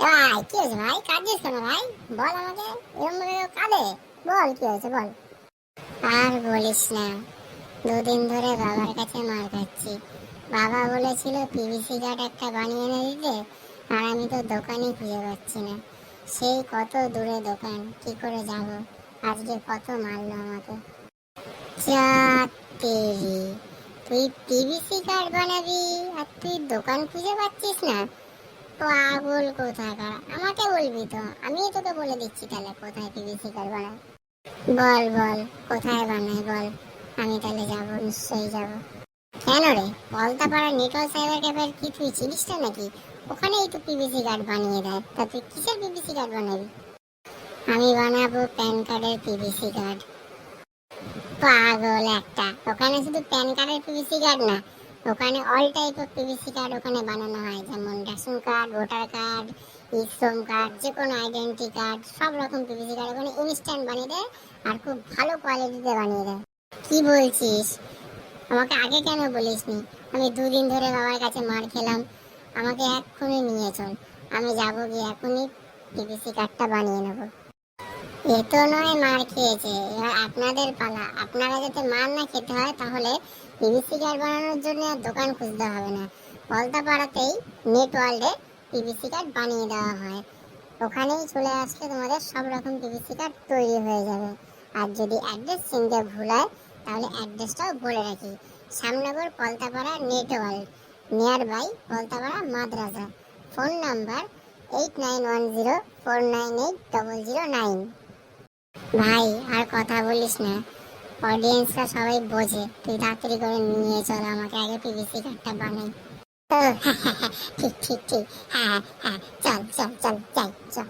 ভাই কি হয়েছে ভাই? কাঁদছিস কেন ভাই? বল আমাকে। এরকম ভাবে কেউ কাঁদে? বল কি হয়েছে বল। আর বলিস না, দুদিন ধরে বাবার কাছে মার খাচ্ছি। বাবা বলেছিল পিভিসি কার্ড একটা বানিয়ে এনে দিতে, আর আমি তো দোকানই খুঁজে পাচ্ছি না। সেই কত দূরে দোকান, কি করে যাব? আজকে কত মারলো আমাকে। যা তেরি, তুই পিভিসি কার্ড বানাবি আর তুই দোকান খুঁজে পাচ্ছিস না? পাগল কোথাকার, আমাকে বলবি তো, আমিই তোকে বলে দিচ্ছি তাহলে কোথায় পিভিসি কার্ড বানাই। বল বল, কোথায় বানাই বল, আমি তাহলে যাবো, নিশ্চয়ই যাবো। কেন রে, পলতাপাড়া নিটল সাইবার ক্যাফের কি তুই চিনিস না নাকি? ওখানেই তো পিভিসি কার্ড বানিয়ে দেয়, তা তুই কিসের পিভিসি কার্ড বানাবি? আমি বানাবো প্যান কার্ডের পিভিসি কার্ড। পাগল একটা, ওখানে শুধু প্যান কার্ডের পিভিসি কার্ড না, ওখানে all type of PVC card ওখানে বানানো হয়, যেমন রেশন কার্ড, ভোটার কার্ড, শ্রম কার্ড, যে কোনো আইডেন্টি কার্ড, সব রকম পিভিসি কার্ড ওখানে ইনস্ট্যান্ট বানিয়ে দেয়, আর খুব ভালো কোয়ালিটিতে বানিয়ে দেয়। কি বলছিস? আমাকে আগে কেন বলিসনি? আমি দুদিন ধরে বাবার কাছে মার খেলাম। আমাকে এক্ষুনি নিয়ে চল, আমি যাবো গিয়ে এখনই পিভিসি কার্ডটা বানিয়ে নেবো। এ তো নয় মার খেয়েছে, এবার আপনাদের পালা। আপনারা যাতে মার না খেতে হয়, তাহলে পিভিসি কার্ড বানানোর জন্য আর দোকান খুঁজতে হবে না। পলতাপাড়াতেই নেট ওয়ার্ল্ডে পিভিসি কার্ড বানিয়ে দেওয়া হয়। ওখানেই চলে আসলে তোমাদের সব রকম পিভিসি কার্ড তৈরি হয়ে যাবে। আর যদি অ্যাড্রেস চিনতে ভুল হয়, তাহলে অ্যাড্রেসটাও বলে রাখি। Shyamnagar Paltapara net world, nearby Paltapara মাদ্রাসা। Phone number 8910498009। ভাই আর কথা বলিস না, অডিয়েন্সরা সবাই বোঝে। তুই তাড়াতাড়ি করে নিয়ে চল আমাকে, আগে পিভিসি কার্ডটা বানাই। ও, ঠিক ঠিক ঠিক, হ্যাঁ হ্যাঁ, চল চল চল, যাই চল।